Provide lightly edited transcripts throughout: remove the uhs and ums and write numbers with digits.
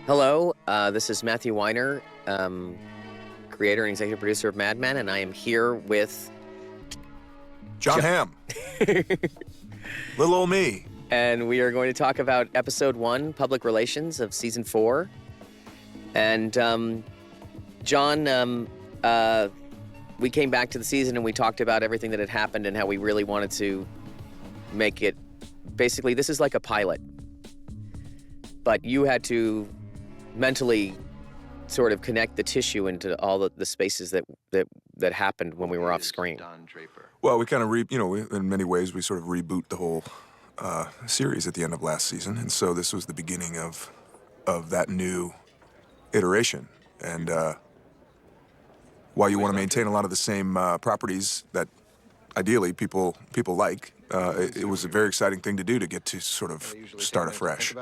Hello, this is Matthew Weiner, creator and executive producer of Mad Men, and I am here with John Hamm. Little old me. and we are going to talk about episode 1, Public Relations of season 4. And John, we came back to the season and we talked about everything that had happened and how we really wanted to make it. Basically, this is like a pilot, but you had to mentally sort of connect the tissue into all the spaces that happened when we were off screen. Well, we kind of in many ways, we sort of reboot the whole series at the end of last season, and so this was the beginning of that new iteration. And while you want to maintain a lot of the same properties that ideally people like, it was a very exciting thing to do, to get to sort of start afresh.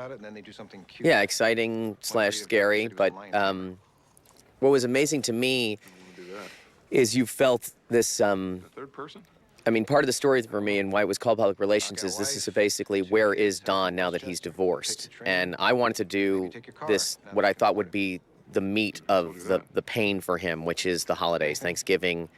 Yeah, exciting / scary, but what was amazing to me is you felt this. Third person? I mean, part of the story for me and why it was called Public Relations is this is basically where is Don now that he's divorced, and I wanted to do this what I thought would be the meat of the pain for him, which is the holidays, Thanksgiving,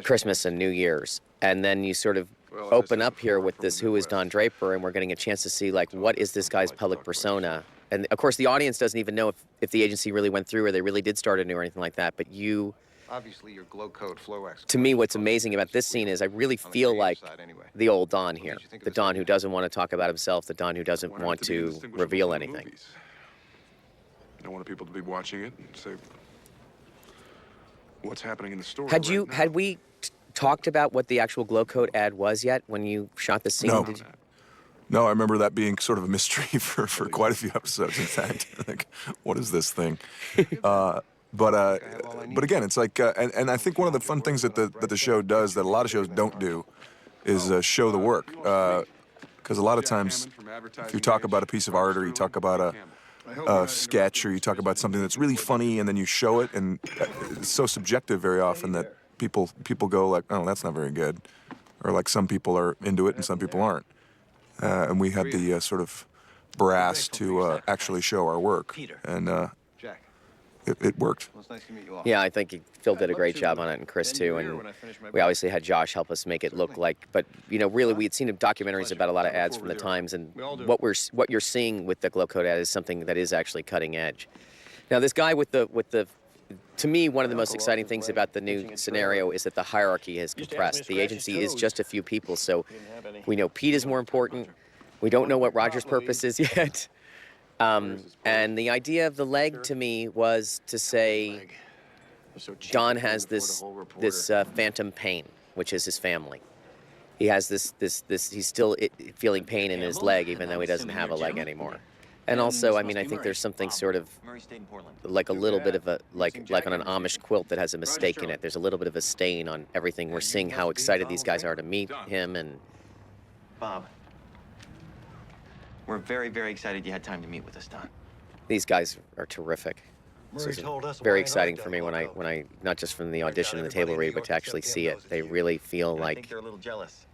Christmas, and New Year's, and then you sort of open up here with this who is Don Draper, and we're getting a chance to see like what is this guy's public persona. And of course the audience doesn't even know if the agency really went through or they really did start anew or anything like that, but Obviously, your glow code flow X. to me what's amazing about this scene is I really feel like the old Don here, the Don who doesn't want to talk about himself, the Don who doesn't want to reveal anything. I don't want people to be watching it and say, what's happening in the story? Had we talked about what the actual glow code ad was yet when you shot the scene? No. Did you? No, I remember that being sort of a mystery for quite a few episodes, in fact. Like, what is this thing? But again, it's like, and I think one of the fun things that the show does that a lot of shows don't do is show the work. Because a lot of times, if you talk about a piece of art or you talk about a sketch or you talk about something that's really funny and then you show it, and it's so subjective very often that people go like, oh, that's not very good. Or like some people are into it and some people aren't. And we had the sort of brass to actually show our work. And it worked. Well, it's nice to meet you all. Yeah, I think Phil did a great job on it, and Chris too, and we obviously had Josh help us make it look like, but really we had seen documentaries about a lot of ads from the Times, and what you're seeing with the glow code ad is something that is actually cutting edge. Now this guy with the to me, one of the most exciting things about the new scenario is that the hierarchy has compressed. The agency is just a few people, so we know Pete is more important. We don't know what Roger's purpose is yet. And the idea of the leg to me was to say Don has this phantom pain, which is his family. He has this he's still feeling pain in his leg even though he doesn't have a leg anymore. And also, I mean, I think there's something sort of like a little bit of a, like on an Amish quilt that has a mistake in it. There's a little bit of a stain on everything. We're seeing how excited these guys are to meet him, and Bob, we're very, very excited you had time to meet with us, Don. these guys are terrific. This is very exciting for me when I not just from the audition and the table read, but to actually see it. They really feel I like think they're a little jealous.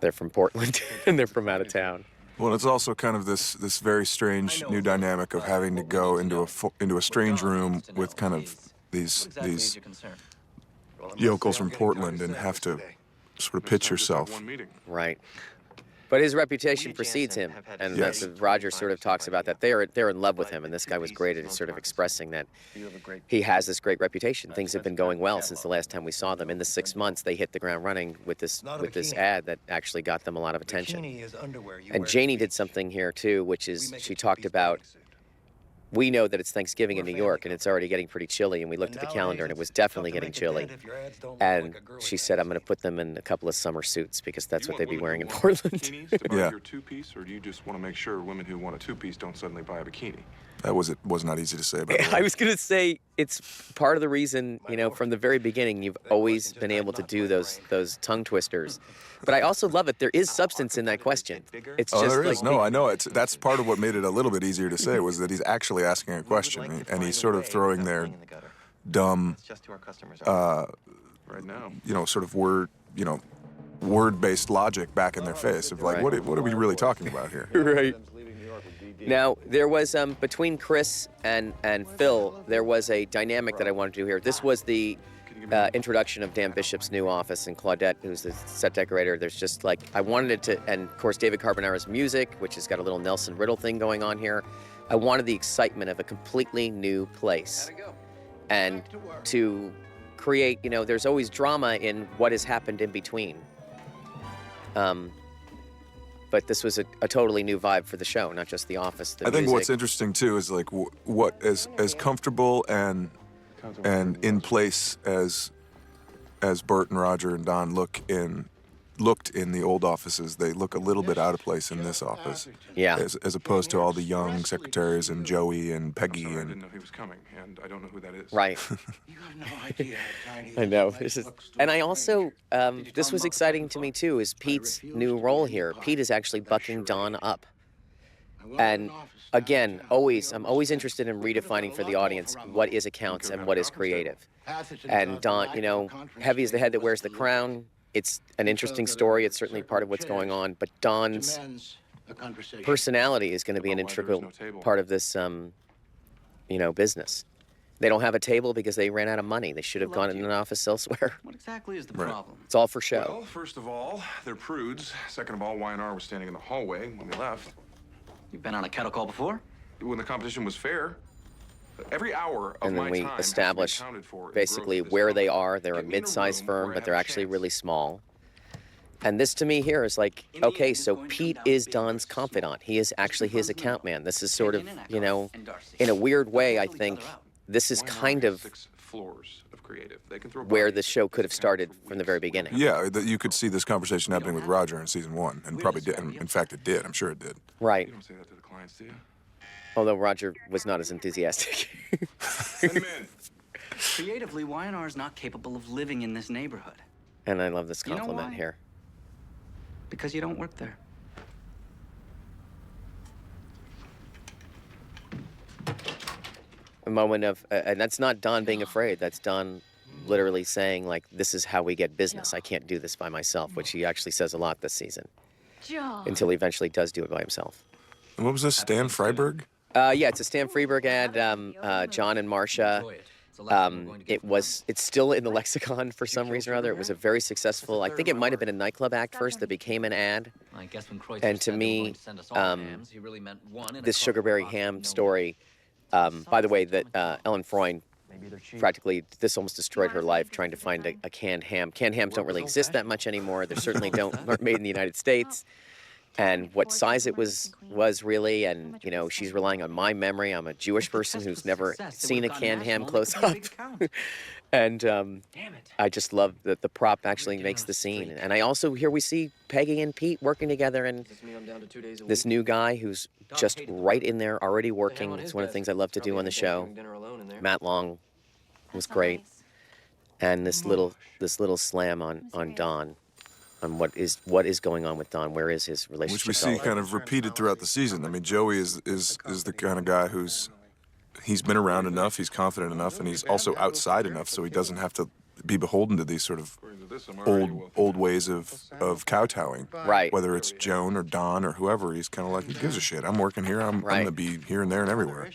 they're from Portland and they're from out of town. Well, it's also kind of this very strange new dynamic of having to go into a strange room with kind of these yokels from Portland and have to sort of pitch yourself. One meeting. Right. But his reputation precedes him, and Yes. that's Roger sort of talks about that. They're in love with him, and this guy was great at sort of expressing that he has this great reputation. Things have been going well since the last time we saw them. In the 6 months, they hit the ground running with this ad that actually got them a lot of attention. And Janie did something here too, which is she talked about, we know that it's Thanksgiving in New York and it's already getting pretty chilly, and we looked at the calendar and it was definitely getting chilly. And she said, I'm going to put them in a couple of summer suits because that's what they'd be wearing in Portland. Bikinis to buy Yeah. your two-piece, or do you just want to make sure women who want a two-piece don't suddenly buy a bikini? That was not easy to say, by the way. I was going to say it's part of the reason, from the very beginning, you've always been able to do those tongue twisters. But I also love it. There is substance in that question. It's Oh, just there like is. No, I know. That's part of what made it a little bit easier to say was that he's actually asking a question, and he's sort of throwing their dumb, It's just who our customers Right now. sort of word-based logic back in their face of like, Right. what are we really talking about here? right. Now, there was, between Chris and Phil, there was a dynamic that I wanted to do here. This was the introduction of Dan Bishop's new office, and Claudette, who's the set decorator. There's just like, I wanted it to, and of course David Carbonara's music, which has got a little Nelson Riddle thing going on here. I wanted the excitement of a completely new place. And to create, you know, there's always drama in what has happened in between. But this was a totally new vibe for the show, not just the office, the I think music. what's interesting too is like what as comfortable and in place as Bert and Roger and Don looked in the old offices, they look a little bit out of place in this office. Yeah. As opposed to all the young secretaries and Joey and Peggy Sorry, I didn't and know he was coming, and I don't know who that is. Right. You have no idea how tiny I know. this This is, looks to and a I also, stranger. this was exciting to me too, is Pete's new role here. Pete is actually bucking Don up. And again, I'm always interested in redefining for the audience what is accounts and what is creative. And Don, you know, heavy is the head that wears the crown. It's an interesting story. It's certainly part of what's going on. But Don's personality is going to be an integral part of this, you know, business. They don't have a table because they ran out of money. They should have gone in an office elsewhere. What exactly is the Right. problem? It's all for show. Well, first of all, they're prudes. Second of all, Y&R was standing in the hallway when we left. You've been on a kettle call before? When the competition was fair, every hour of And then my we time has to be establish accounted for in the basically growth of this where they company. are. They're a Get me in mid-sized room firm, where I but have they're a actually chance. really small. And this to me here is like, okay, so Pete is Don's confidant. He is actually his account man. This is sort of, you know, in a weird way, I think this is Y&R kind has of 6 floors of creative. They can throw where bodies the show could have discounted started for from the weeks. very beginning. yeah, that you could see this conversation happening with Roger in season 1, and probably did. And in fact, it did. I'm sure it did. Right. You don't say that to the clients, do you? Although Roger was not as enthusiastic. Send him in. Creatively, Y&R is not capable of living in this neighborhood. And I love this You know compliment why? here. Because you don't work there. A moment of, and that's not Don being afraid. That's Don literally saying, like, this is how we get business. I can't do this by myself, which he actually says a lot this season. John. Until he eventually does do it by himself. And what was this? Stan Freiberg? Yeah, it's a Stan Freberg ad. John and Marcia. It's still in the lexicon for some reason or other. It was a very successful. I think it might have been a nightclub act first that became an ad. I guess when And to me, this Sugarberry ham story. By the way, that Ellen Freund practically this almost destroyed her life trying to find a canned ham. Canned hams don't really exist that much anymore. They certainly aren't made in the United States. And what size it was really, and you know, she's relying on my memory. I'm a Jewish person who's never seen a canned ham close up, and I just love that the prop actually makes the scene. And I also here we see Peggy and Pete working together, and this new guy who's just right in there already working. It's one of the things I love to do on the show. Matt Long was great, and this little slam on Don. On what is going on with Don? Where is his relationship? Which we see kind of repeated throughout the season. I mean, Joey is the kind of guy he's been around enough, he's confident enough, and he's also outside enough, so he doesn't have to be beholden to these sort of According to this, I'm already well. old ways of kowtowing. Right. Whether it's Joan or Don or whoever, he's kind of like, who gives a shit? I'm working here. I'm Right. gonna be here and there and everywhere.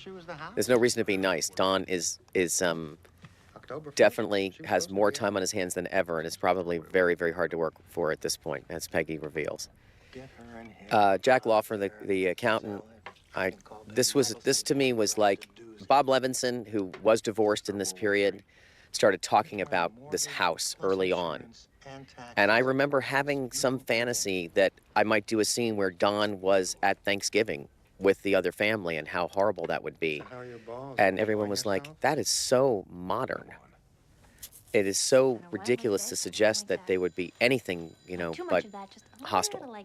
There's no reason to be nice. Don is definitely has more time on his hands than ever, and is probably very, very hard to work for at this point, as Peggy reveals. Jack Lawfer, the accountant, this to me was like Bob Levinson, who was divorced in this period, started talking about this house early on. And I remember having some fantasy that I might do a scene where Don was at Thanksgiving with the other family and how horrible that would be. And everyone was like, that is so modern. It is so ridiculous to suggest that they would be anything, you know, but hostile.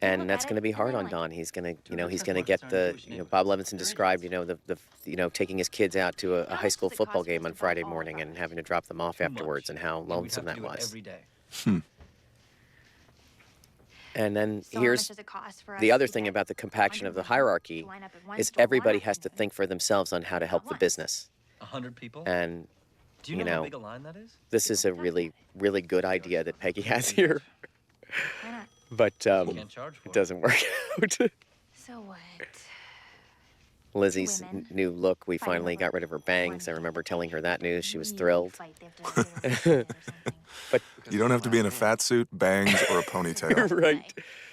And that's going to be hard on Don. He's going to get the, Bob Levinson described, the taking his kids out to a high school football game on Friday morning and having to drop them off afterwards and how lonesome that was. Every day. And then here's the other thing about the compaction of the hierarchy is everybody has to think for themselves on how to help the business. 100 people? And, Do you know how big a line that is? this is a really, really good idea that Peggy has here. But You can't charge for it doesn't work out. So what? Lizzie's Women new look. We fighting finally over got rid of her bangs. I one remember guy. telling her that news. She was Really thrilled. fight. They have to get rid of it or something. But You don't have to be in a fat suit, bangs, or a ponytail. right. Okay.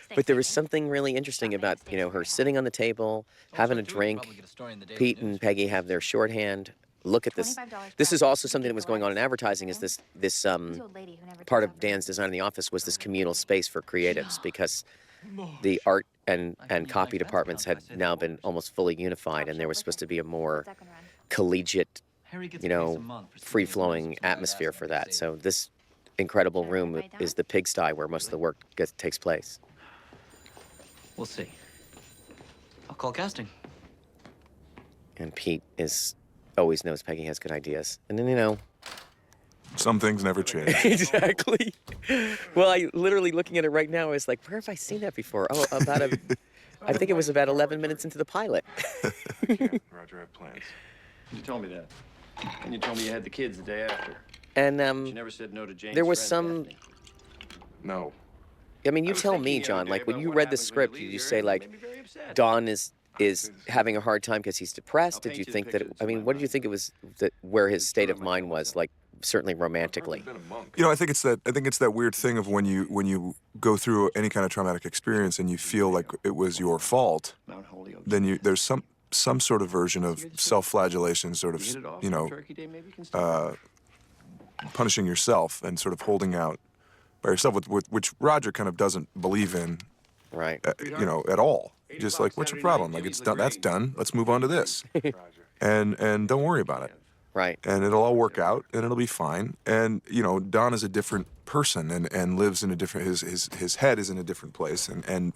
Stay But there was standing. something really interesting Something about, stays you know, in her your sitting on the table, having a Also, too, you drink. probably get a story in the Daily Pete News and for Peggy this. have their shorthand. Look at this. $25 This per is hour. also something that was going on in Equalize. advertising. Is this This old lady who never part takes of off her Dan's makeup. design in the office was this communal space for creatives because the art and Like when you copy like fence departments pounds, had I say now the been orders. almost fully unified, and there was supposed to be a more Second run. collegiate, Harry gets you a case know, a month for stealing free-flowing music from atmosphere Dad for asking that. him to So save this incredible Should I write room it right is down? the pigsty where most of the work takes place. it. We'll see. I'll call casting. And Pete always knows Peggy has good ideas. And then, you know, Some things never change. exactly. Well, I literally looking at it right now, I was like, where have I seen that before? Oh, I think it was about 11 minutes into the pilot. Roger, I have plans. You told me that. And you told me you had the kids the day after. And You never said no to Jane's there was friend, some, Daphne. No. I mean, you I was tell thinking me, the other John, day like when about you what read the happens when script, you did leave you here, say and it like, made me very upset. Don is having a hard time because he's depressed? I'll Did paint you you the think that, picture that's I in mean, my what did you mind. think it was where his It's state sort of of like mind that was, myself. like certainly I've heard romantically? he's been a monk. You know, I think it's that weird thing of when you go through any kind of traumatic experience and you feel like it was your fault, Mount Holyoke. then there's some sort of version of self-flagellation, sort You of, hit it off you on know, Turkey Day, maybe you can start. punishing yourself and sort of holding out by yourself, which Roger kind of doesn't believe in, Right. you know, at all. Just like, what's your problem? Like, it's done. That's done. Let's move on to this, Roger. and don't worry about it. Right. And it'll all work out, and it'll be fine. And you know, Don is a different person, and lives in a different. His head is in a different place, and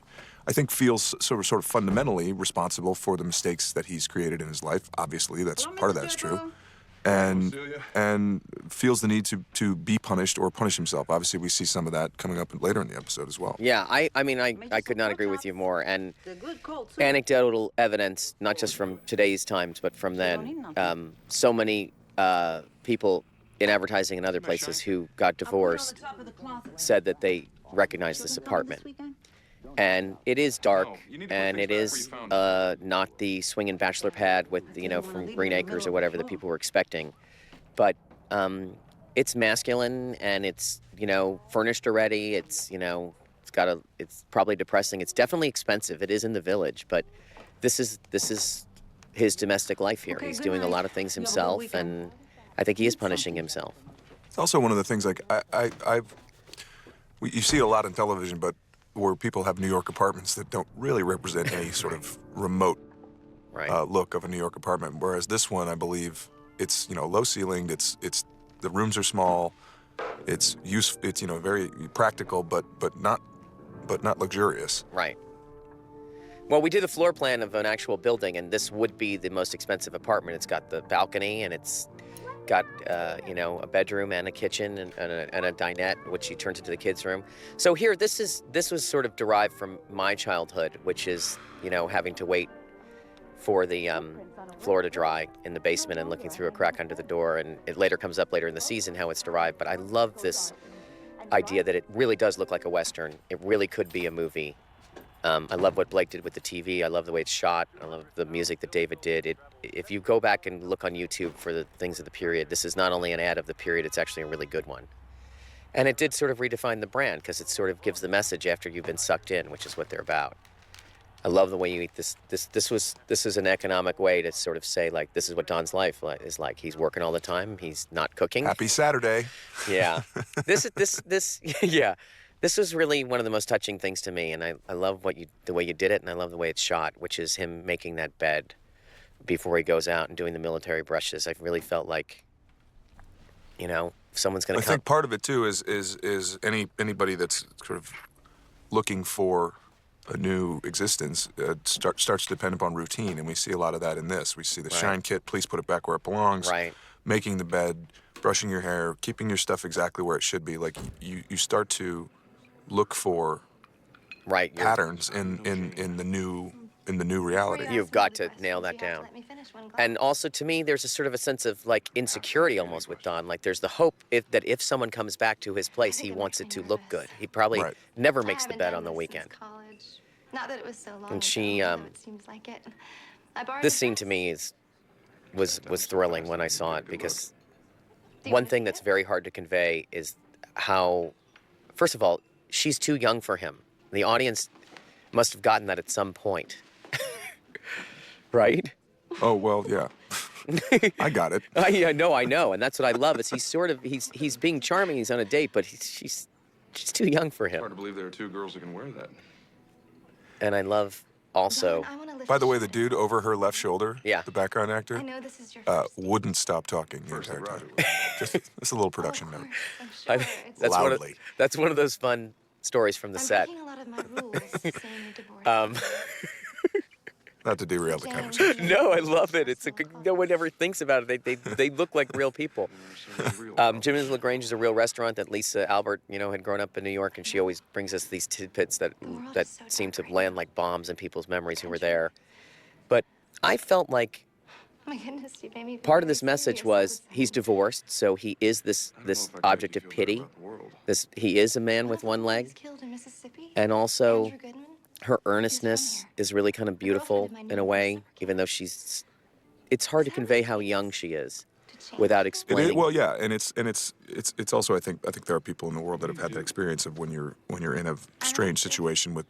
I think feels sort of fundamentally responsible for the mistakes that he's created in his life. Obviously, that's part of that is true, and Celia. and feels the need to be punished or punish himself. Obviously, we see some of that coming up later in the episode as well. Yeah, I mean, I could not agree with you more. And anecdotal evidence, not just from today's times, but from then. So many people in advertising and other places who got divorced said that they recognized this apartment. And it is dark, No, you need to put and things it back where is you found them. not the swinging bachelor pad with, you know, from Green Acres or whatever that people were expecting. But it's masculine, and it's, you know, furnished already. It's, you know, it's probably depressing. It's definitely expensive. It is in the Village, but this is his domestic life here. He's doing a lot of things himself, and I think he is punishing himself. It's also one of the things like you see it a lot in television, but where people have New York apartments that don't really represent any sort of remote Right. look of a New York apartment. Whereas this one, I believe, it's, you know, low ceilinged. It's the rooms are small. It's you know, very practical, but not luxurious. Right. Well, we did a floor plan of an actual building, and this would be the most expensive apartment. It's got the balcony, and it's got, you know, a bedroom and a kitchen and a dinette, which he turns into the kids' room. So here, this was sort of derived from my childhood, which is, you know, having to wait for the floor to dry in the basement and looking through a crack under the door. And it later comes up later in the season how it's derived. But I love this idea that it really does look like a Western. It really could be a movie. I love what Blake did with the TV. I love the way it's shot. I love the music that David did. If you go back and look on YouTube for the things of the period, this is not only an ad of the period, it's actually a really good one. And it did sort of redefine the brand because it sort of gives the message after you've been sucked in, which is what they're about. I love the way you eat this. This is an economic way to sort of say, like, this is what Don's life is like. He's working all the time. He's not cooking. Happy Saturday. Yeah. Yeah. This was really one of the most touching things to me, and I love the way you did it, and I love the way it's shot, which is him making that bed before he goes out and doing the military brushes. I really felt like, you know, someone's going I to come. think part of it too is anybody that's sort of looking for a new existence starts to depend upon routine, and we see a lot of that in this. We see the shine kit, please put it back where it belongs. Right. Making the bed, brushing your hair, keeping your stuff exactly where it should be. Like you start to look for Right. patterns in the new reality. You've got to nail that down. And also, to me, there's a sort of a sense of, like, insecurity almost with Don. Like, there's the hope that if someone comes back to his place, he wants it to look good. He probably Right. never makes the bed on the weekend. Not that it was so long And she, ago, although it seems like it. I borrowed this a scene to dress. me was thrilling when I saw it because Do you one wanna thing see that's it? very hard to convey is how, first of all, she's too young for him. The audience must have gotten that at some point, right? Oh well, yeah. I got it. I know, and that's what I love. Is he's being charming. He's on a date, but she's too young for It's hard him. to believe there are two girls who can wear that. And I love also. Darling, I wanna lift By the way, the shirt. dude over her left shoulder, Yeah. the background actor, I know this is your first date. wouldn't stop talking the First, entire Roger time. was. Just a little Oh, production of note. course, I'm I- sure. It's Loudly. that's one of those fun stories from the I'm set. breaking a lot of my rules, saying you're divorced. Um, Not to derail the James, conversation. no, I love it. It's no one ever thinks about it. They look like real people. Jimmy's LaGrange is a real restaurant that Lisa Albert, had grown up in New York, and she always brings us these tidbits that world that is so seem to dark right land now. like bombs in people's memories who were there. But I felt like Oh my goodness, you made me feel part of very this message serious all the was he's time. divorced, so he is this I don't know this if I can make object you of feel better pity. about the world. He is a man One with of the one boys leg, killed in Mississippi, and also Andrew Goodman. her earnestness here. is really kind of The girlfriend beautiful of my in a neighbor's way, summer even though it's hard to Is that convey what how it young is? she is To change without people? It is, explaining. well, yeah, and it's also I think there are people in the world that have had that experience of when you're in a strange situation with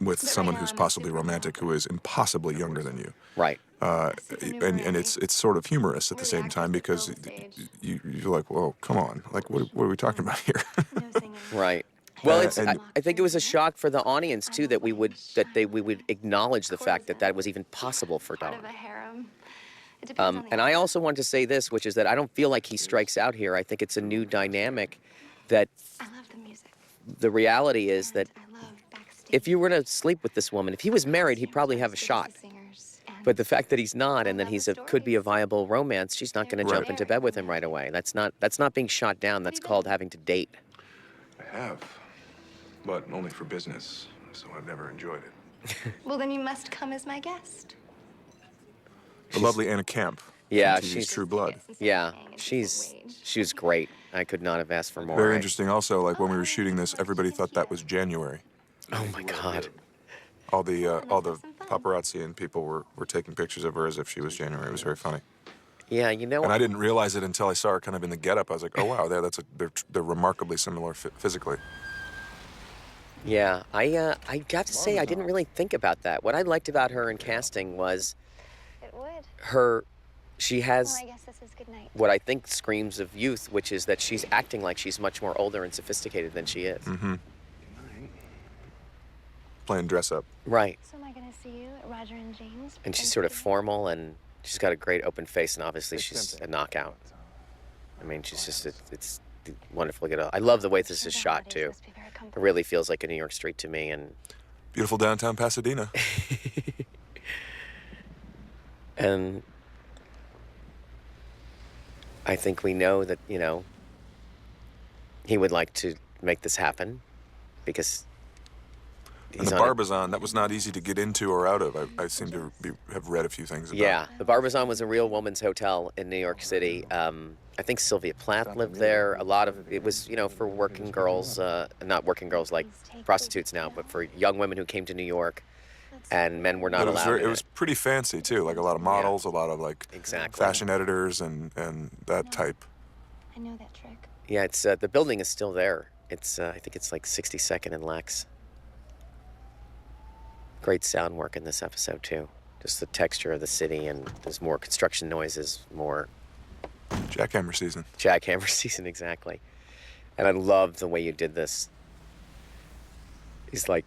right someone now who's I'm a possibly super romantic who is impossibly younger than you. Right. And it's sort of humorous at the We're the same time actors because that fill the stage. you're like, whoa, come on, like what are we talking about here? No singing. Right. Well, and- I think it was a shock for the audience too that we would acknowledge the fact that was even possible for Part Don. of a harem. It depends on the And I actor. also want to say this, which is that I don't feel like he strikes out here. I think it's a new dynamic that I love the music. the reality is that and I love backstage. if you were to sleep with this woman, if he was married, he'd probably have a shot. But the fact that he's not, and that could be a viable romance, she's not going to jump into bed with him right away. That's not being shot down. That's called having to date. I have, but only for business, so I've never enjoyed it. Well, then you must come as my guest. The lovely Anna Camp. Yeah, from TV's she's True Blood. Yeah, she was great. I could not have asked for more. Very I- interesting. Also, like when we were shooting this, everybody thought that was January. Oh my God. All the paparazzi and people were taking pictures of her as if she was January. It was very funny. Yeah, And I didn't realize it until I saw her kind of in the getup. I was like, oh wow, they're remarkably similar physically. Yeah, I got to say I didn't really think about that. What I liked about her in casting was It would. she has Well, I guess this is good night. what I think screams of youth, which is that she's acting like she's much more older and sophisticated than she is. Mm-hmm. Playing dress up. Right. So am I going to see you at Roger and James? And she's sort of formal, and she's got a great open face, and obviously she's a knockout. I mean, she's just it's wonderful to get. I love the way this is shot too. It really feels like a New York street to me, and Beautiful downtown Pasadena. and I think we know that he would like to make this happen because And he's the on it. Barbizon, that was not easy to get into or out of. I seem to have read a few things about. Yeah, the Barbizon was a real woman's hotel in New York City. I think Sylvia Plath lived there. A lot of it was, for working girls, not working girls like prostitutes now, but for young women who came to New York, and men were not But it was allowed. it was pretty fancy too, like a lot of models, a lot of like Exactly. fashion editors and that type. I know that trick. Yeah, it's the building is still there. It's I think it's like 62nd and Lex. Great sound work in this episode too. Just the texture of the city, and there's more construction noises, more Jackhammer season. jackhammer season exactly. And I love the way you did this. He's like,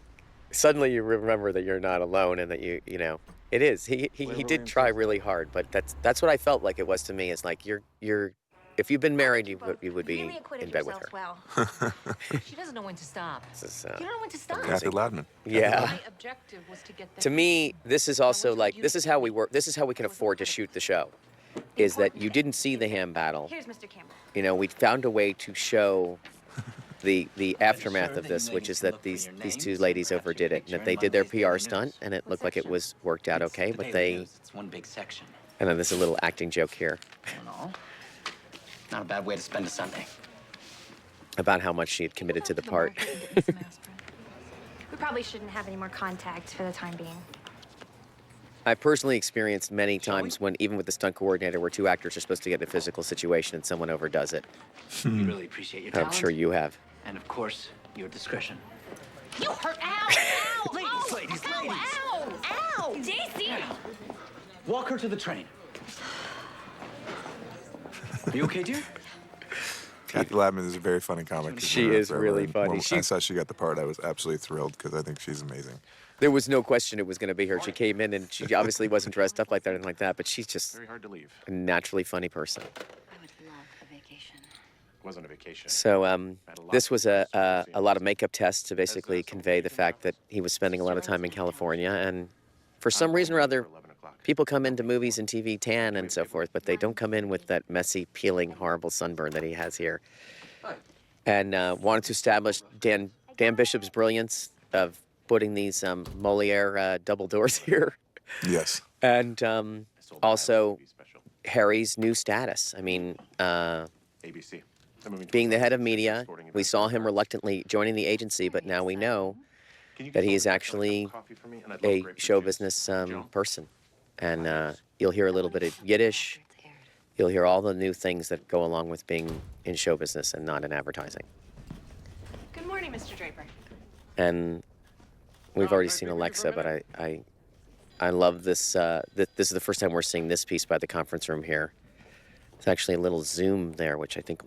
suddenly you remember that you're not alone, and that it is. He did try really hard, but that's what I felt like it was to me. Is like you're if you've been married, you would be really acquitted in bed with yourself her. well. She doesn't know when to stop. This is, You don't know when to stop. Kathy Ladman. yeah. My objective was to get the To me, this is also like this is how we work. This is how we can afford to shoot the show. Is that you didn't see the ham battle? Here's Mr. Campbell. We found a way to show the aftermath of this, which is that these two ladies overdid it, and that they did their PR stunt, and it looked like it was worked out okay. But It's one big section. and then there's a little acting joke here No. Not a bad way to spend a Sunday. about how much she had committed to the part. We probably shouldn't have any more contact for the time being. I personally experienced many times when, even with the stunt coordinator, where two actors are supposed to get in a physical situation and someone overdoes it. We really appreciate your I'm talent. sure you have. And of course, your discretion. You hurt. Ow! Ow! Ladies, ladies, Ow! ladies. Ow! Ow! JC! Walk her to the train. Are you okay, dear? Kathy Ladman is a very funny comic. She is really And funny. When I She's- saw she got the part, I was absolutely thrilled because I think she's amazing. There was no question it was going to be her. She came in and she obviously wasn't dressed up like that and like that, but she's just Very hard to leave. a naturally funny person. I would love a vacation. Wasn't a vacation. So this was a lot of makeup tests to basically convey the fact that he was spending a lot of time in California, and for some reason or other, 11 o'clock. people come into movies and TV tan and so forth, but they don't come in with that messy, peeling, horrible sunburn that he has here. And wanted to establish Dan Bishop's brilliance of putting these Moliere double doors here, Yes. and Sold also TV special. Harry's new status. I mean, ABC. They're moving to being the head of a media, sporting we event. saw him reluctantly joining the agency, but now we know Can you that get he is someone to make a actually cup of coffee for me? And I'd love a grapefruit show juice. business Joe? person. And you'll hear a little bit of Yiddish. You'll hear all the new things that go along with being in show business and not in advertising. Good morning, Mr. Draper. And we've already seen Alexa, but I love this. This is the first time we're seeing this piece by the conference room here. It's actually a little zoom there, which I think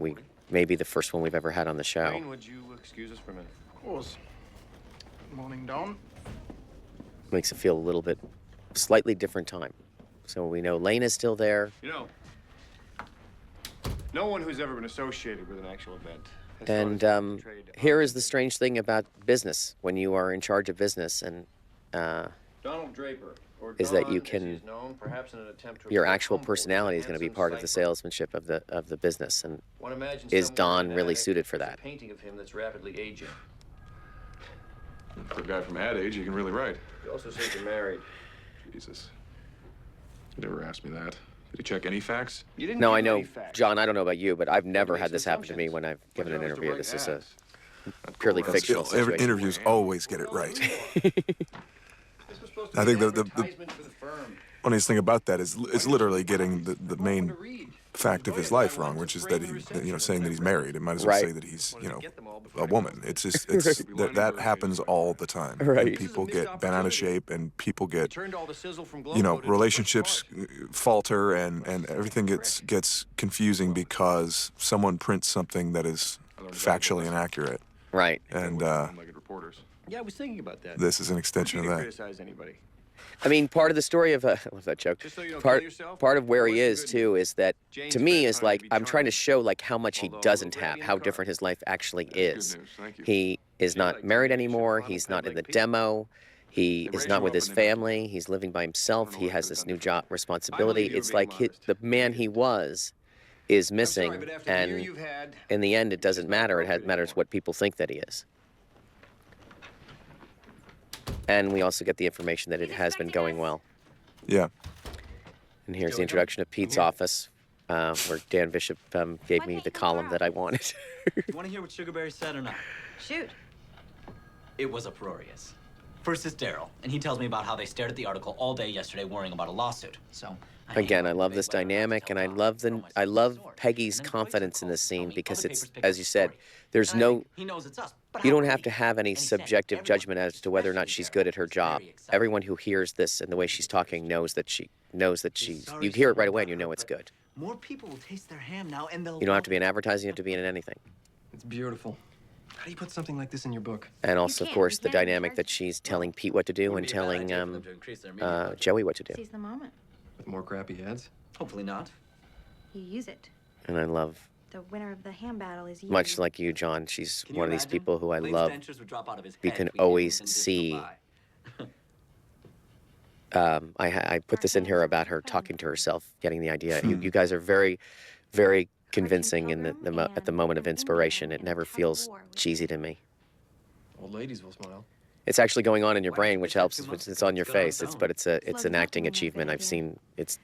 may be the first one we've ever had on the show. Wayne, would you excuse us for a minute? Of course. Good morning, Don. Makes it feel a little bit slightly different time. So we know Lane is still there, You know, no one who's ever been associated with an actual event has thought and it's been portrayed here is the honestly. strange thing about business when you are in charge of business and Donald Draper, or is that Don, you as can- he's known, perhaps in an attempt to your appear actual humble, personality is going to be handsome part of the cipher. salesmanship of the business. And One imagines Is someone Don in an really attic suited for with a that? painting of him that's rapidly aging. For a guy from that age, you can really write. You also say you're married. Jesus. He never asked me that. Did he check any facts? You didn't no, give I him know, any facts. John. I don't know about you, but I've never makes had this happen to me assumptions. when I've given an But you don't interview. have to This write is a ads. That's purely cool. fictional Still, situation. interviews always get it right. This was supposed to I be think an the advertisement for the firm. funniest thing about that is literally getting the I want main to read. fact of his life wrong, which is that saying that he's married. It might as well Right. say that he's, Get them all before a I woman. It's just, that happens all the time. And Right. people get bent out of shape, and people get, turned all the sizzle from relationships falter, and everything gets confusing because someone prints something that is factually inaccurate. right. And One-legged reporters. Yeah, I was thinking about that. this is an extension You of can that. criticize anybody. I mean, part of the story of I love that joke. Just so you don't Part kill yourself, part of where he what's is the good too is that Jane's to me friend is found like to be I'm trying to charming. show like how much he Although a doesn't little have, grabby in how the different car. his life actually That's is. good news. Thank you. He is you like not to married be anymore. fun He's and not in the like demo. He They is raise not you with up his and they don't family. He's living by himself. I don't He know has if this they've new done job responsibility. you were It's being like modest. the man he was is I'm missing, sorry, but after the year and you've had, in the end, it doesn't not matter. It appropriate matters anymore. what people think that he is. And we also get the information that it has been going well. Yeah. And here's the Joey, introduction of Pete's office, where Dan Bishop gave Why me can't the you column borrow? that I wanted. You want to hear what Sugarberry said or not? Shoot. It was uproarious. First is Daryl, and he tells me about how they stared at the article all day yesterday worrying about a lawsuit. So Again, I love this dynamic, and I love Peggy's confidence in this scene because it's, as you said, there's no, He knows it's us. you don't have to have any subjective judgment as to whether or not she's good at her job. Everyone who hears this and the way she's talking knows that she's, you hear it right away and you know it's good. More people will taste their ham now, and they'll. You don't have to be in advertising, you have to be in anything. It's beautiful. How do you put something like this in your book? And also, of can't- course, you the can't dynamic charge- that she's telling Pete what to do and telling Joey what to do. Seize the moment. With more crappy ads? Hopefully not. You use it. And I love, The winner of the ham battle is you. much like you, John, she's Can you one of these imagine? people who I Lane's love. dentures would drop out of his You head can if we gave him always conditional see. buy. I put this in here about her talking to herself, getting the idea. You guys are very, very convincing in at the moment of inspiration. It never feels cheesy to me. Old ladies will smile. It's actually going on in your Why brain, don't which you helps. take 2 months It's to on your go on face. its own? But it's an acting achievement. I've seen. It's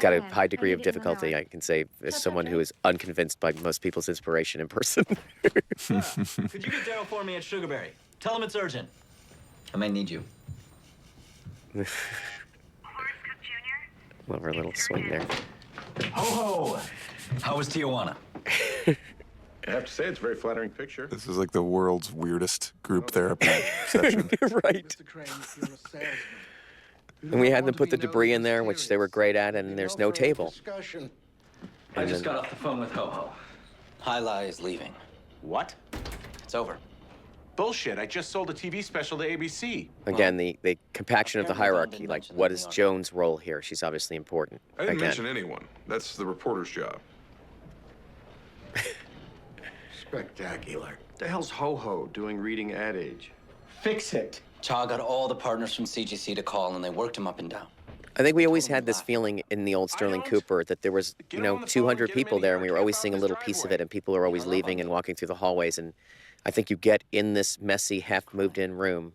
got a high degree of difficulty. I can say as someone who is unconvinced by most people's inspiration in person. Could you get Daryl for me at Sugarberry? Tell him it's urgent. I may need you. Love her little swing there. Ho ho! How was Tijuana? I have to say, it's a very flattering picture. This is like the world's weirdest group therapy session. Right. Mr. Crane, you're a salesman. You And we don't had them want to put be the debris known in there, which they were mysterious. great at, and there's no further table. discussion. I just got off the phone with Ho Ho. Highlight is leaving. What? It's over. Bullshit. I just sold a TV special to ABC. Again, the compaction of the apparently Dawn hierarchy. didn't Like, mention what that in is the article. Joan's role here? She's obviously important. I didn't Again. mention anyone. That's the reporter's job. Spectacular. The hell's Ho-Ho doing reading Ad Age? Fix it. Cha got all the partners from CGC to call, and they worked him up and down. I think we always had this feeling in the old Sterling Cooper that there was, Get him on the phone, 200 get him people in there, here. and we were Camp always out seeing a his little piece of driveway. it, and people were always leaving and walking through the hallways. And I think you get in this messy, half-moved-in room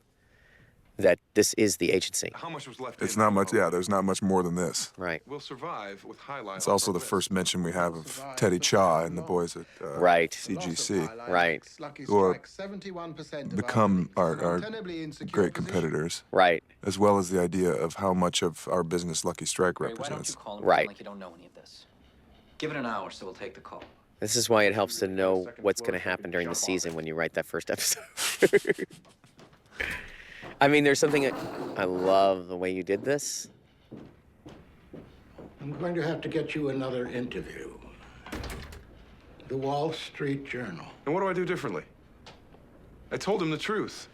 that this is the agency. How much was left? It's in? not much. Yeah, there's not much more than this. Right. We'll survive with highlight. It's also the first mention we have of Teddy Cha and the boys at Right. CGC, Right. who are become our great competitors, Right. as well as the idea of how much of our business Lucky Strike Ray, why don't you represents. call him Right. like you don't know any of this? Give it an hour, so we'll take the call. This is why it helps to know what's going to happen during the season when you write that first episode. I mean, there's something I love the way you did this. I'm going to have to get you another interview. The Wall Street Journal. And what do I do differently? I told him the truth.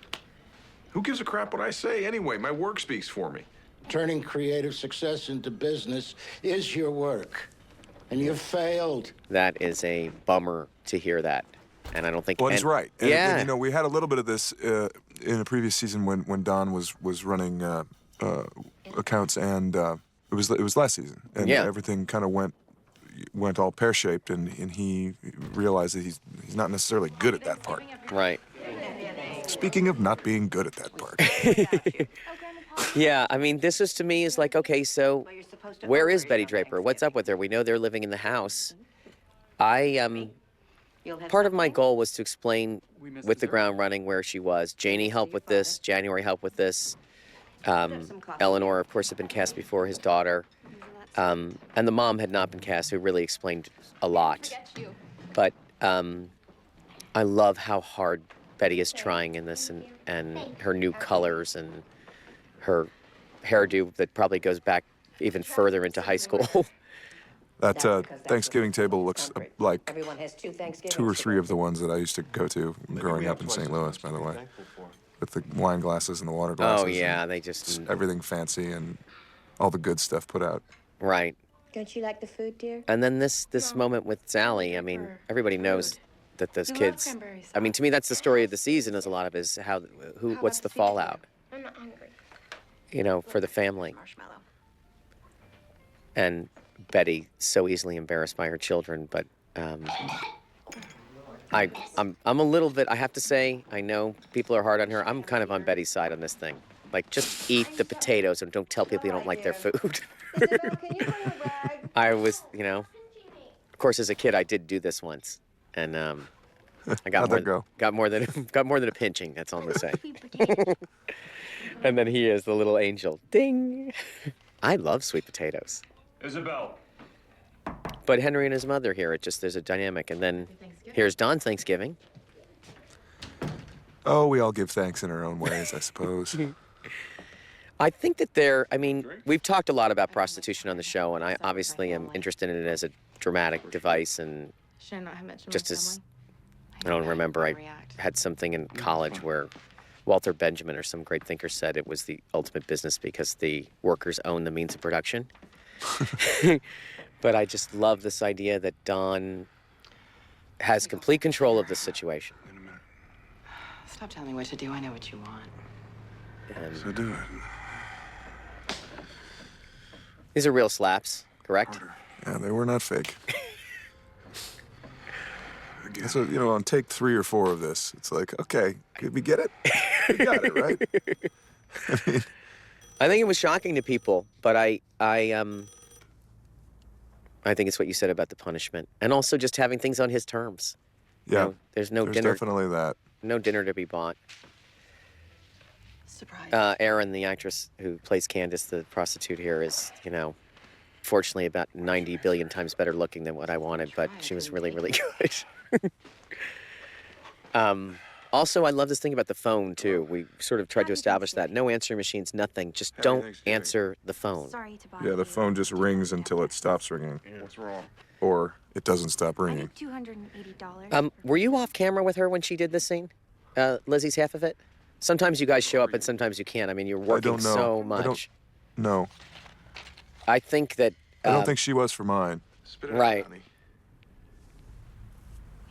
Who gives a crap what I say anyway? My work speaks for me. Turning creative success into business is your work. And you've failed. That is a bummer to hear that. And I don't think. Well, he's and- right. And, yeah. and, we had a little bit of this in a previous season when Don was running accounts, and it was last season, and Yeah. everything kind of went all pear shaped, and he realized that he's not necessarily good at that part. Right. Speaking of not being good at that part, Yeah. I mean, this is to me is like, okay, so where is Betty Draper? What's up with her? We know they're living in the house. Part of my goal was to explain with the ground running where she was. Janie helped with this. January helped with this. Eleanor, of course, had been cast before, his daughter. And the mom had not been cast, who really explained a lot. But I love how hard Betty is trying in this, and her new colors and her hairdo that probably goes back even further into high school. that Thanksgiving table looks like Everyone has two Thanksgivings. 2 or 3 of the ones that I used to go to growing up in St. Louis, by the way, with the wine glasses and the water glasses. Oh, yeah, and they just. everything fancy and all the good stuff put out. Right. Don't you like the food, dear? And then this moment with Sally, I mean, everybody knows that those kids. I mean, to me, that's the story of the season. Is a lot of is what's the fallout, I'm not hungry. for the family. Marshmallow. And Betty so easily embarrassed by her children, but I'm a little bit. I have to say, I know people are hard on her. I'm kind of on Betty's side on this thing. Like, just eat the potatoes and don't tell people you don't like their food. I was, of course, as a kid, I did do this once, and I got How'd that go? got more than a pinching. That's all I'm gonna say. And then he is the little angel. Ding. I love sweet potatoes. Isabel. But Henry and his mother here, there's a dynamic. And then here's Don's Thanksgiving. Oh, we all give thanks in our own ways, I suppose. I think that we've talked a lot about prostitution on the show, and I obviously am interested in it as a dramatic device. And Should I not have mentioned just my as, family? I don't remember, I had something in college where Walter Benjamin or some great thinker said it was the ultimate business because the workers own the means of production. But I just love this idea that Don has complete control of the situation. Stop telling me what to do. I know what you want. And So do it. these are real slaps, correct? Yeah, they were not fake. So, on take 3 or 4 of this, it's like, okay, did we get it? We got it, right? I think it was shocking to people, but I think it's what you said about the punishment, and also just having things on his terms. Yeah. There's no There's dinner. definitely that. No dinner to be bought. Surprise. Erin, the actress who plays Candace, the prostitute here, is, fortunately about 90 billion times better looking than what I wanted, but she was really, really good. Also, I love this thing about the phone, too. We sort of tried to establish that. No answering machines, nothing. Just don't answer the phone. Sorry to bother Yeah, the you. phone just rings until it stops ringing, What's wrong? or it doesn't stop I ringing. need $280. Were you off camera with her when she did this scene? Lizzie's half of it? Sometimes you guys show up and sometimes you can't. I mean, you're working don't know. so I don't- much. No, I think that. I don't think she was for mine. Spit it Right. out, honey.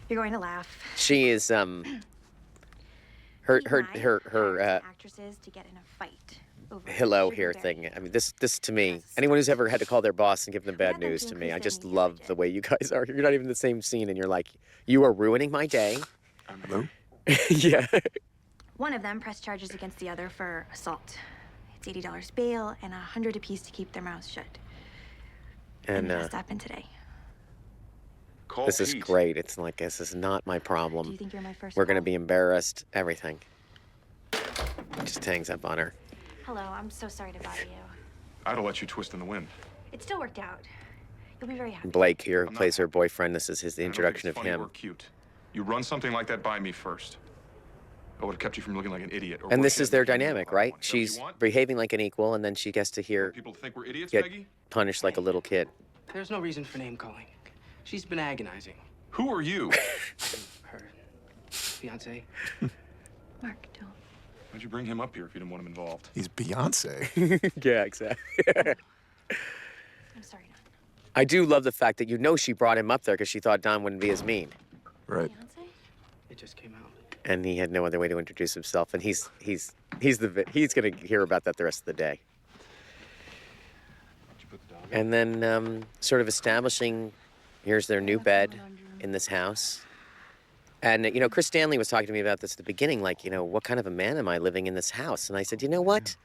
You're going to laugh. She is her Pete and I hired some her actresses to get in a fight over hello sugar here bear. thing. I mean, this to me, anyone who's ever had to call their boss and give them bad had them news to to me, I increase just their love the way you guys are. You're not even in the same scene, and you're like, you are ruining my day. Hello? Yeah. One of them pressed charges against the other for assault. It's $80 bail and $100 apiece to keep their mouths shut. And it just happened today. Call this is Pete. great. It's like, this is not my Do problem. you think you're my first We're gonna call? be embarrassed. Everything. Just hangs up on her. Hello, I'm so sorry to bother you. I'd have let you twist in the wind. It still worked out. You'll be very happy. Blake here, who I'm not plays her boyfriend. This is his I don't think introduction it's of funny him. or cute. You run something like that by me first. I would have kept you from looking like an idiot. Or And worse this yet, is their making you dynamic, look like right? one. Is that what you She's want? behaving like an equal, and then she gets to hear People think we're idiots, get Peggy? punished like a little kid. There's no reason for name calling. She's been agonizing. Who are you? Her fiance. Mark, don't. Why'd you bring him up here if you didn't want him involved? He's Beyonce. Yeah, exactly. I'm sorry, Don. I do love the fact that she brought him up there because she thought Don wouldn't be as mean, Right. Beyonce? It just came out. and he had no other way to introduce himself. And he's gonna hear about that the rest of the day. Did you put the dog in? And then sort of establishing, here's their new bed in this house. And, Chris Stanley was talking to me about this at the beginning, like, what kind of a man am I living in this house? And I said, you know what?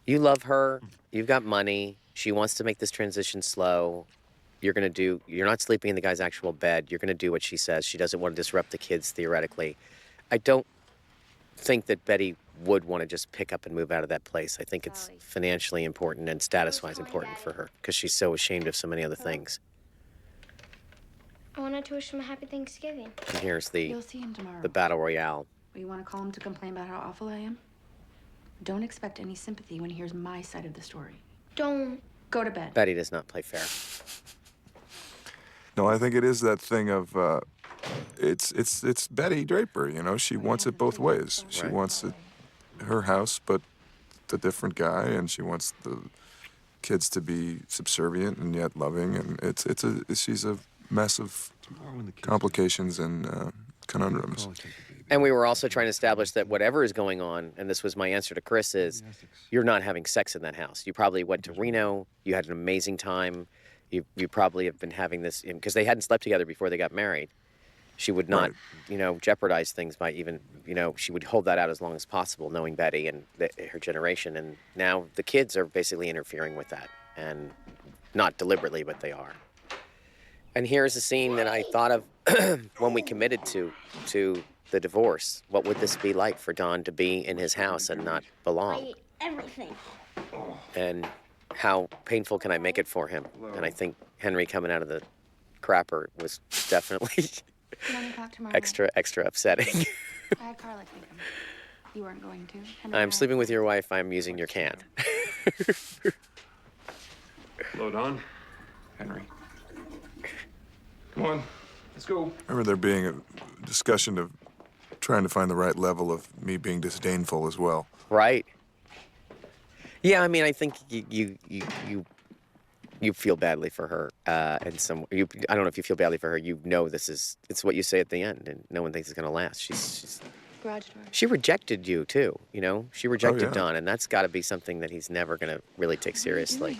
You love her. You've got money. She wants to make this transition slow. You're not sleeping in the guy's actual bed. You're going to do what she says. She doesn't want to disrupt the kids, theoretically. I don't think that Betty would want to just pick up and move out of that place. I think it's financially important and status-wise important for her because she's so ashamed of so many other things. I wanted to wish him a happy Thanksgiving. And here's You'll see him tomorrow. the battle royale. You want to call him to complain about how awful I am? Don't expect any sympathy when he hears my side of the story. Don't. Go to bed. Betty does not play fair. No, I think it is that thing of it's Betty Draper. She wants it both ways. She Right. wants her house, but the different guy, and she wants the kids to be subservient and yet loving, and she's a mess of complications and conundrums. And we were also trying to establish that whatever is going on, and this was my answer to Chris, is you're not having sex in that house. You probably went to Reno. You had an amazing time. You probably have been having this, because they hadn't slept together before they got married. She would not, jeopardize things by even, she would hold that out as long as possible, knowing Betty and her generation. And now the kids are basically interfering with that, and not deliberately, but they are. And here's a scene that I thought of when we committed to the divorce. What would this be like for Don to be in his house and not belong? Everything. And how painful can I make it for him? And I think Henry coming out of the crapper was definitely 9 o'clock tomorrow. extra upsetting. I had Carla take him. You weren't going to. I'm sleeping with your wife. I'm using your can. Hello, Don. Henry. Come on. Let's go. I remember there being a discussion of trying to find the right level of me being disdainful as well. Right. Yeah, I mean, I think you feel badly for her, and I don't know if you feel badly for her. It's what you say at the end, and no one thinks it's gonna last. She's Garage door. she rejected you too. She rejected yeah. Don, and that's got to be something that he's never gonna really take seriously.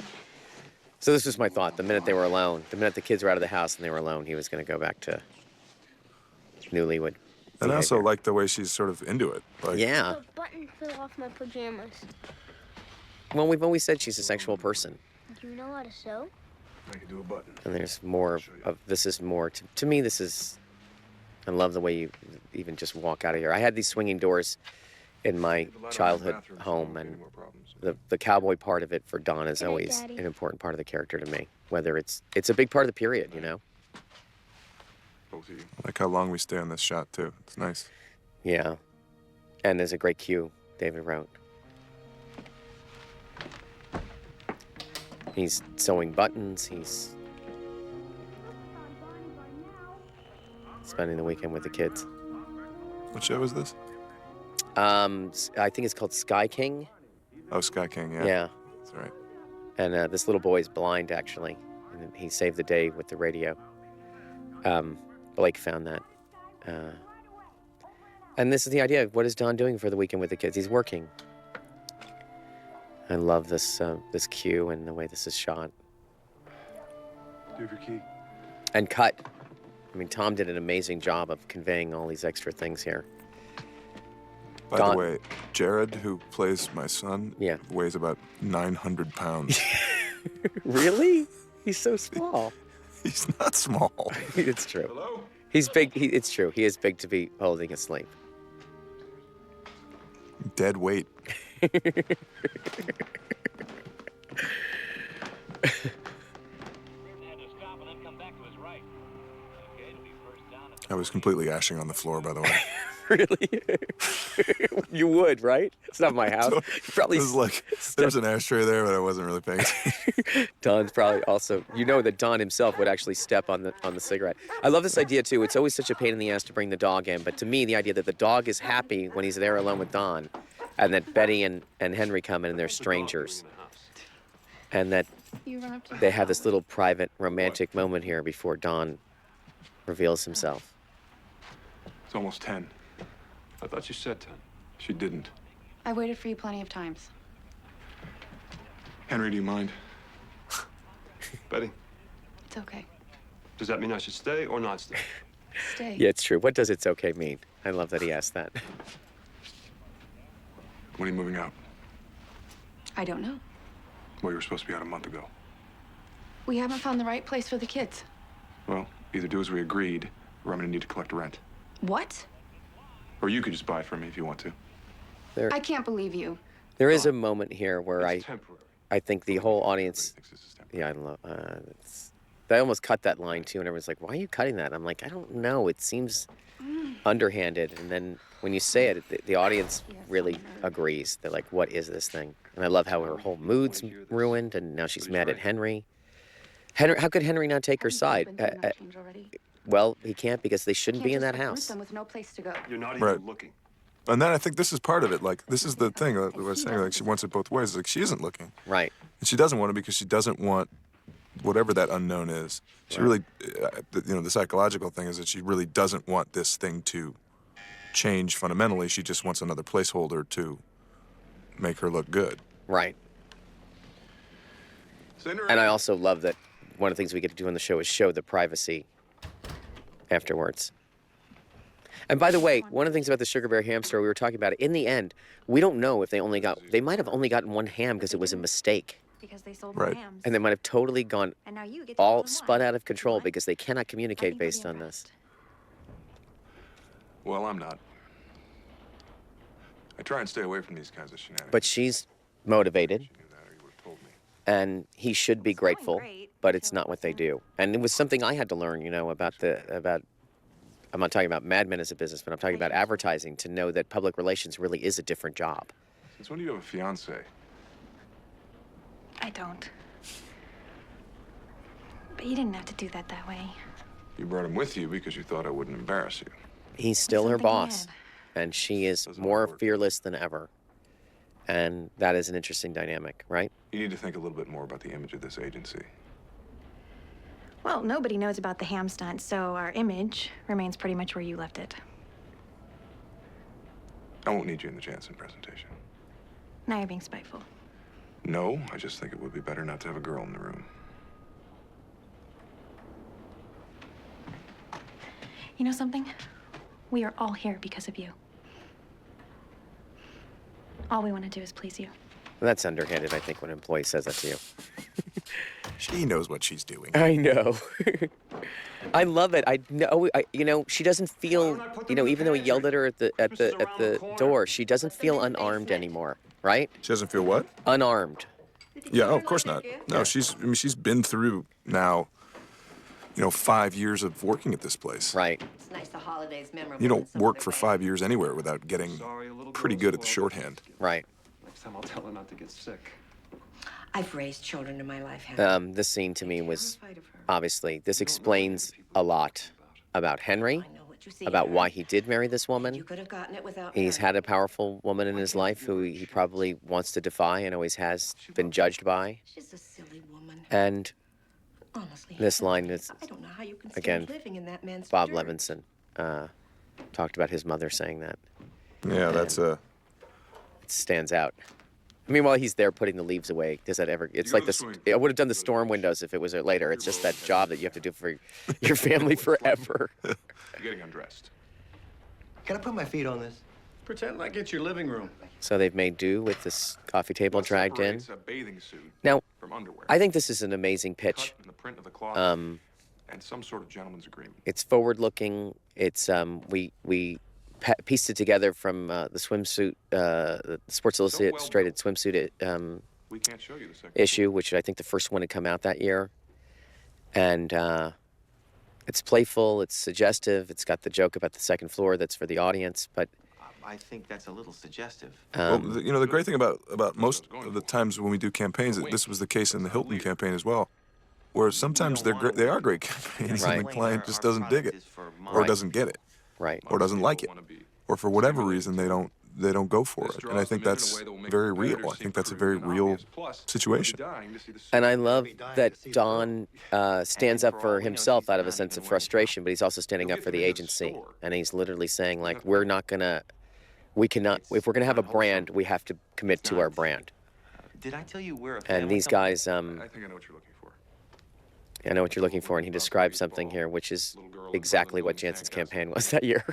So this was my thought. The minute they were alone, the minute the kids were out of the house and they were alone, he was gonna go back to newlywed. And I also behavior. like the way she's sort of into it. Like, Yeah. The button fell off my pajamas. Well, we've always said she's a sexual person. Do you know how to sew? I can do a button. And there's more of this is more to me. This is, I love the way you even just walk out of here. I had these swinging doors in my childhood home, and the cowboy part of it for Don is Good night, always Daddy. an important part of the character to me. Whether it's a big part of the period, you know. Both of you. I like how long we stay on this shot too. It's nice. Yeah, and there's a great cue David wrote. He's sewing buttons. He's spending the weekend with the kids. What show is this? I think it's called Sky King. Oh, Sky King. Yeah. Yeah. That's right. And this little boy is blind, actually. And he saved the day with the radio. Blake found that. And this is the idea. What is Don doing for the weekend with the kids? He's working. I love this this cue and the way this is shot. Do you have your key? And cut. I mean, Tom did an amazing job of conveying all these extra things here. By Don. the way, Jared, who plays my son, Yeah. weighs about 900 pounds. Really? He's so small. He's not small. It's true. Hello? He's big. It's true. He is big to be holding asleep. Dead weight. I was completely ashing on the floor, by the way. Really? You would, right? It's not my house. You probably It was like, there's an ashtray there, but I wasn't really paying attention. Don's probably also. You know that Don himself would actually step on the cigarette. I love this idea too. It's always such a pain in the ass to bring the dog in, but to me, the idea that the dog is happy when he's there alone with Don, and that Betty and Henry come in and they're strangers, and that You run up to they have this little private romantic moment here before Don reveals himself. It's almost 10. I thought you said 10. She didn't. I waited for you plenty of times. Henry, do you mind? Betty, It's okay. does that mean I should stay or not stay? Stay. Yeah, it's true. What does "it's okay" mean? I love that he asked that. When are you moving out? I don't know. Well, you were supposed to be out a month ago. We haven't found the right place for the kids. Well, either do as we agreed, or I'm gonna need to collect rent. What? Or you could just buy it from me if you want to. I can't believe you. There is a moment here where It's temporary. I think the whole audience. Everybody thinks this is temporary. Yeah, I love. They almost cut that line too, and everyone's like, "Why are you cutting that?" I'm like, "I don't know. It seems underhanded." And then when you say it, the audience really agrees. They're like, "What is this thing?" And I love how her whole mood's ruined, and now she's mad at Henry. Henry, how could Henry not take her side? Well, he can't because they shouldn't be in that house. With no place to go. You're not Right. even looking. And then I think this is part of it. Like, this is the thing that I was saying. Like, she wants it both ways. Like, she isn't looking. Right. And she doesn't want it because she doesn't want whatever that unknown is. She really, the psychological thing is that she really doesn't want this thing to change fundamentally. She just wants another placeholder to make her look good. Right. And I also love that one of the things we get to do on the show is show the privacy afterwards. And by the way, one of the things about the Sugar Bear ham store, we were talking about it, in the end, we don't know if they might have only gotten one ham because it was a mistake. Because they sold Right. more hams. And they might have totally gone And now you get to all own spun one. out of control What? because they cannot I communicate think you'll be based on this. impressed. Well, I'm not. I try and stay away from these kinds of shenanigans. But she's motivated, If you knew that, or you would have told me. and he should be It's going grateful, great but it's until not what they it's do. And it was something I had to learn, about I'm not talking about Mad Men as a business, but I'm talking about advertising, to know that public relations really is a different job. Since when do you have a fiance? I don't. But you didn't have to do that way. You brought him with you because you thought I wouldn't embarrass you. He's still her something you boss, had. and she is Doesn't more work. fearless than ever. And that is an interesting dynamic, right? You need to think a little bit more about the image of this agency. Well, nobody knows about the ham stunt, so our image remains pretty much where you left it. I won't need you in the Jansen presentation. Now you're being spiteful. No, I just think it would be better not to have a girl in the room. You know something? We are all here because of you. All we want to do is please you. That's underhanded, I think, when an employee says that to you. She knows what she's doing. I know. I love it. I know. She doesn't feel. Even though he yelled at her at the door, she doesn't feel unarmed anymore, right? She doesn't feel what? Unarmed. Yeah, oh, of course not. No, she's been through now, 5 years of working at this place. Right. It's nice the holidays memorable. You don't work for 5 years anywhere without getting pretty good at the shorthand. Right. Next time I'll tell her not to get sick. I've raised children in my life, Henry. This scene to me was obviously this explains a lot about Henry, about why he did marry this woman. You could have gotten it without He's had a powerful woman in his life who he probably wants to defy and always has been judged by. She's a silly woman. And Honestly, this line is, I don't know how you can again, living in that man's Bob dirt. Levinson talked about his mother saying that. Yeah, that's It stands out. I mean, while he's there putting the leaves away, does that ever? It's like this. I would have done the storm windows if it was later. It's just that job that you have to do for your family forever. You're getting undressed. Can I put my feet on this? Pretend like it's your living room. So they've made do with this coffee table dragged in. Separates a bathing suit Now, from underwear. I think this is an amazing pitch. Cut in the print of the cloth, Um, and some sort of gentleman's agreement. It's forward-looking. It's we pieced it together from the swimsuit, the Sports Illustrated swimsuit We can't show you the second issue, which I think the first one had come out that year. And it's playful, it's suggestive, it's got the joke about the second floor that's for the audience, but I think that's a little suggestive. well, the great thing about most of the times when we do campaigns, this was the case in the Hilton campaign as well, where sometimes they are great campaigns and the Right. client just doesn't dig it, or Right. doesn't get it, right. or doesn't like it, or for whatever reason they don't go for it. And I think that's very real. I think that's a very real situation. And I love that Don stands up for himself out of a sense of frustration, but he's also standing up for the agency. And he's literally saying, like, if we're going to have a brand, we have to commit to our brand. Did I tell you we're a And family these company? guys, I think I know what you're looking for. I know what you're looking for, and he described something here, which is exactly what Jansen's campaign was that year.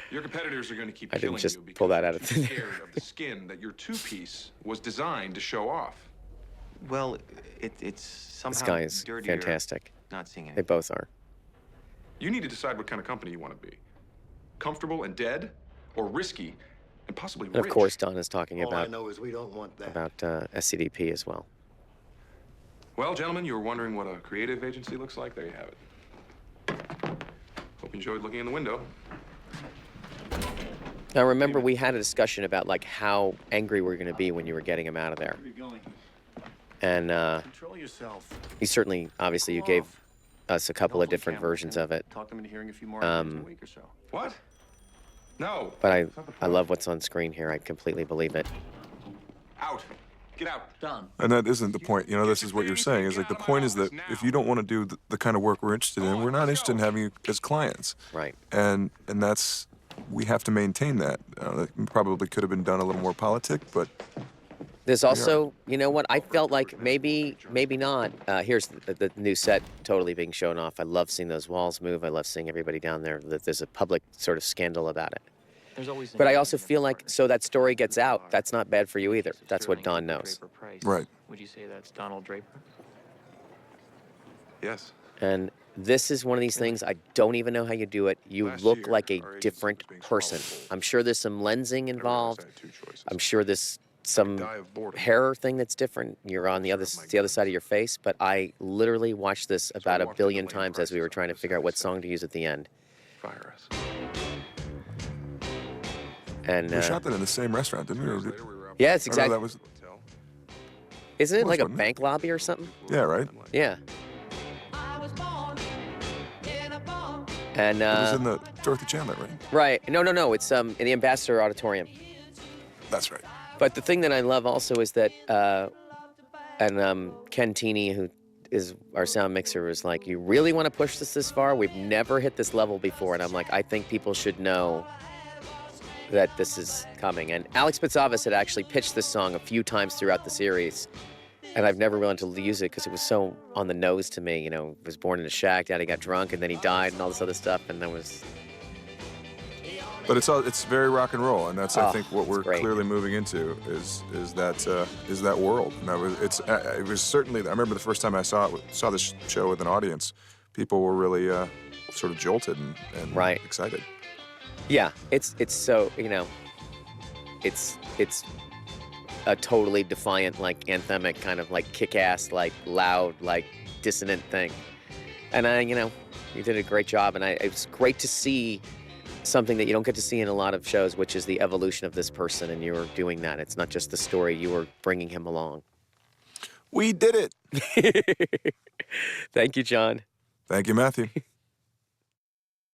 Your competitors are going to keep I didn't killing just you because pull that you're out of too thin scared of the skin that your two-piece was designed to show off. Well, it's somehow This guy is dirtier fantastic. not seeing it. They both are. You need to decide what kind of company you want to be. Comfortable and dead, or risky and possibly And of rich? course, Don is talking All I about know is we don't want that. SCDP as well. Well, gentlemen, you were wondering what a creative agency looks like. There you have it. Hope you enjoyed looking in the window. Now, remember, we had a discussion about like how angry we're going to be when you were getting him out of there. And Control yourself. you certainly, obviously, you gave us a couple of different versions of it. Talk them into hearing a few more ideas in a week or so. What? No. But That's not the I point. love what's on screen here. I completely believe it. Out. Get out. Done. And that isn't the point. This is what you're saying. Is like the point is that if you don't want to do the kind of work we're interested in, we're not interested in having you as clients. Right. And that's, we have to maintain that. That probably could have been done a little more politic, but There's also, you know what? I felt like maybe not. Here's the new set totally being shown off. I love seeing those walls move. I love seeing everybody down there. That there's a public sort of scandal about it. There's always. But I also feel like so that story gets out. That's not bad for you either. That's what Don knows. right. Would you say that's Donald Draper? Yes. And this is one of these things. I don't even know how you do it. You Last look year, like a our agency different was being person. swallowed whole. I'm sure there's some lensing I involved. realized I had two choices. I'm sure there's some die of boredom. hair thing that's different. You're on the other side of your face. But I literally watched this about a walked billion into Lane times as we were Price's trying to office figure out and what said, song to use at the end. Fire us. And We shot that in the same restaurant, didn't we? Or did- yeah, it's or no, exactly. that was, Isn't it was, like a wasn't it? bank lobby or something? yeah, right. Yeah. And It was in the Dorothy Chandler, right? right. No. It's in the Ambassador Auditorium. That's right. But the thing that I love also is that, Ken Tini, who is our sound mixer, was like, "You really want to push this far? We've never hit this level before." And I'm like, I think people should know that this is coming. And Alex Pizzavas had actually pitched this song a few times throughout the series, and I've never willing to use it because it was so on the nose to me. He was born in a shack, daddy got drunk, and then he died, and all this other stuff, and that was. But it's very rock and roll, and that's I think what we're great. clearly moving into is that world. And it was certainly. I remember the first time I saw this show with an audience, people were really sort of jolted and Right. excited. Yeah, it's so, it's a totally defiant, like anthemic kind of like kick-ass, like loud, like dissonant thing. And you did a great job, and it was great to see something that you don't get to see in a lot of shows, which is the evolution of this person, and you were doing that. It's not just the story, you were bringing him along. We did it. Thank you, John. Thank you, Matthew.